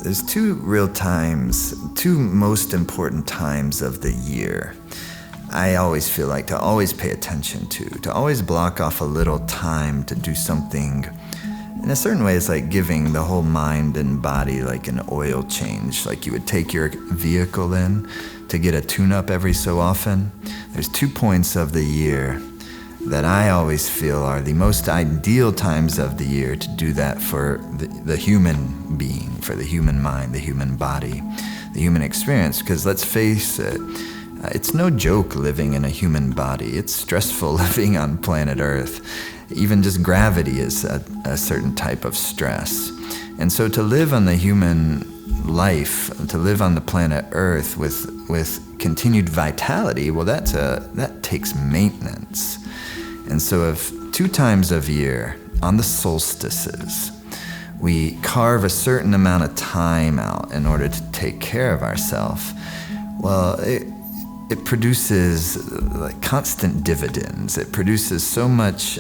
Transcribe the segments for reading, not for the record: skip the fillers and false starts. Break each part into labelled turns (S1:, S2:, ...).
S1: There's two most important times of the year I always feel like to always pay attention to always block off a little time to do something. In a certain way, it's like giving the whole mind and body like an oil change, like you would take your vehicle in to get a tune-up every so often. There's 2 points of the year that I always feel are the most ideal times of the year to do that for the human being, for the human mind, the human body, the human experience. Because let's face it, it's no joke living in a human body. It's stressful living on planet Earth. Even just gravity is a certain type of stress. And so to live on the human life, to live on the planet Earth with continued vitality, well, that takes maintenance. And so if 2 times of year, on the solstices, we carve a certain amount of time out in order to take care of ourselves, well, it produces like constant dividends. It produces so much,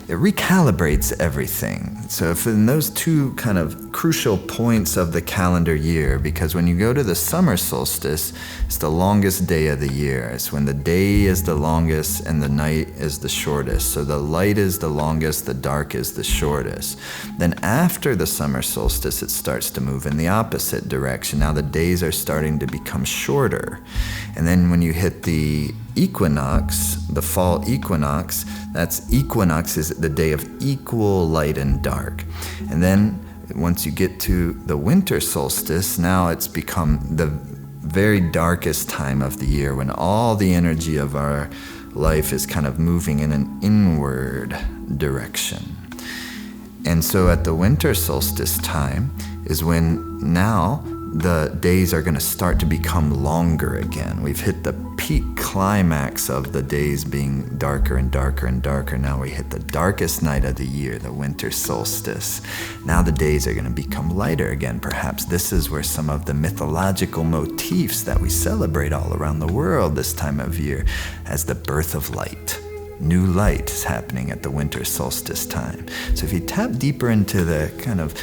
S1: it recalibrates everything. So if in those 2 kind of crucial points of the calendar year, because when you go to the summer solstice, it's the longest day of the year. It's when the day is the longest and the night is the shortest. So the light is the longest, the dark is the shortest. Then after the summer solstice, it starts to move in the opposite direction. Now the days are starting to become shorter. And then when you hit the equinox, the fall equinox, equinox is the day of equal light and dark. And then once you get to the winter solstice, now it's become the very darkest time of the year when all the energy of our life is kind of moving in an inward direction. And so at the winter solstice time is when now the days are going to start to become longer again. We've hit the peak climax of the days being darker and darker and darker. Now we hit the darkest night of the year, the winter solstice. Now the days are going to become lighter again. Perhaps this is where some of the mythological motifs that we celebrate all around the world this time of year as the birth of light. New light is happening at the winter solstice time. So if you tap deeper into the kind of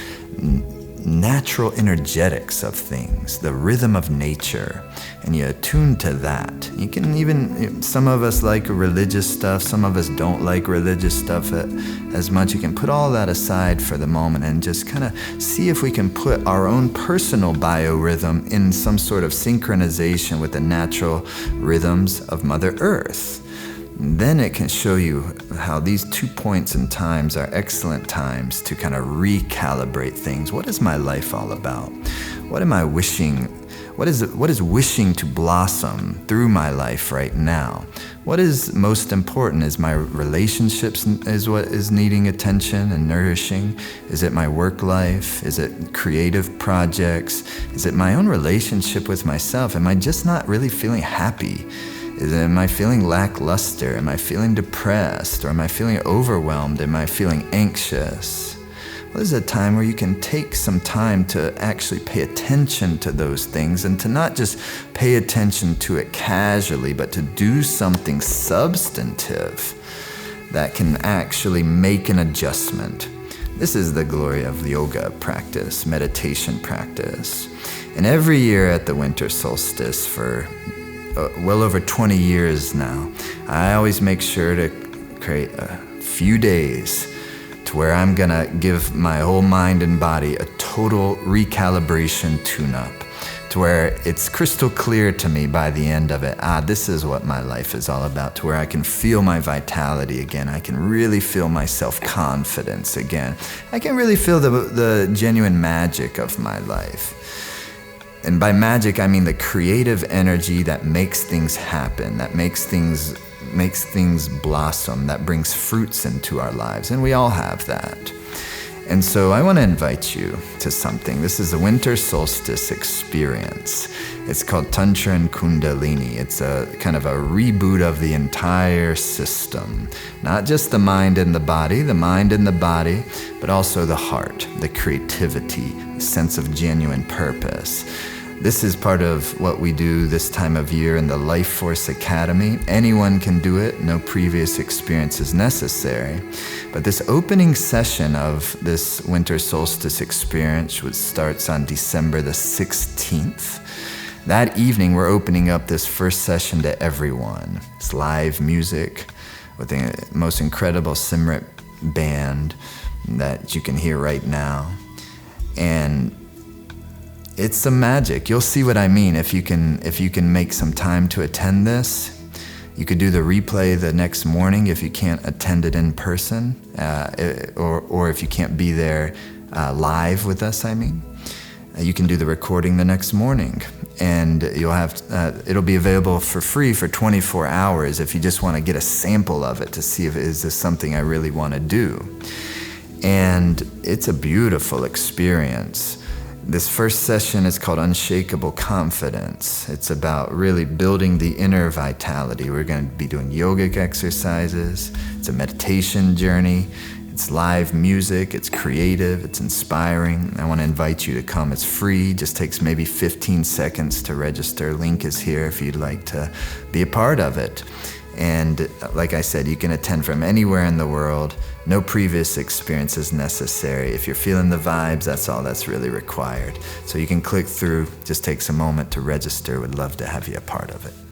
S1: natural energetics of things, the rhythm of nature, and you attune to that. You can even, some of us like religious stuff, some of us don't like religious stuff as much. You can put all that aside for the moment and just kind of see if we can put our own personal biorhythm in some sort of synchronization with the natural rhythms of Mother Earth. Then it can show you how these 2 points in times are excellent times to kind of recalibrate things. What is my life all about? What am I wishing? What is wishing to blossom through my life right now? What is most important? Is my relationships is what is needing attention and nourishing? Is it my work life? Is it creative projects? Is it my own relationship with myself? Am I just not really feeling happy? Am I feeling lackluster? Am I feeling depressed? Or am I feeling overwhelmed? Am I feeling anxious? Well, this is a time where you can take some time to actually pay attention to those things and to not just pay attention to it casually, but to do something substantive that can actually make an adjustment. This is the glory of yoga practice, meditation practice. And every year at the winter solstice for well over 20 years now, I always make sure to create a few days to where I'm gonna give my whole mind and body a total recalibration tune-up, to where it's crystal clear to me by the end of it, this is what my life is all about, to where I can feel my vitality again. I can really feel my self-confidence again. I can really feel the genuine magic of my life. And by magic, I mean the creative energy that makes things happen, that makes things blossom, that brings fruits into our lives. And we all have that. And so I want to invite you to something. This is a winter solstice experience. It's called Tantra and Kundalini. It's a kind of a reboot of the entire system. Not just the mind and the body, but also the heart, the creativity, the sense of genuine purpose. This is part of what we do this time of year in the Life Force Academy. Anyone can do it, no previous experience is necessary. But this opening session of this winter solstice experience, which starts on December the 16th, that evening we're opening up this first session to everyone. It's live music with the most incredible SIMRIT band that you can hear right now. And it's some magic. You'll see what I mean if you can make some time to attend this. You could do the replay the next morning if you can't attend it in person, or if you can't be there live with us, I mean. You can do the recording the next morning, and you'll have it'll be available for free for 24 hours if you just want to get a sample of it to see if is this something I really want to do. And it's a beautiful experience. This first session is called Unshakable Confidence. It's about really building the inner vitality. We're going to be doing yogic exercises. It's a meditation journey. It's live music. It's creative. It's inspiring. I want to invite you to come. It's free. Just takes maybe 15 seconds to register. Link is here if you'd like to be a part of it. And like I said, you can attend from anywhere in the world. No previous experience is necessary. If you're feeling the vibes, that's all that's really required. So you can click through, just takes a moment to register. Would love to have you a part of it.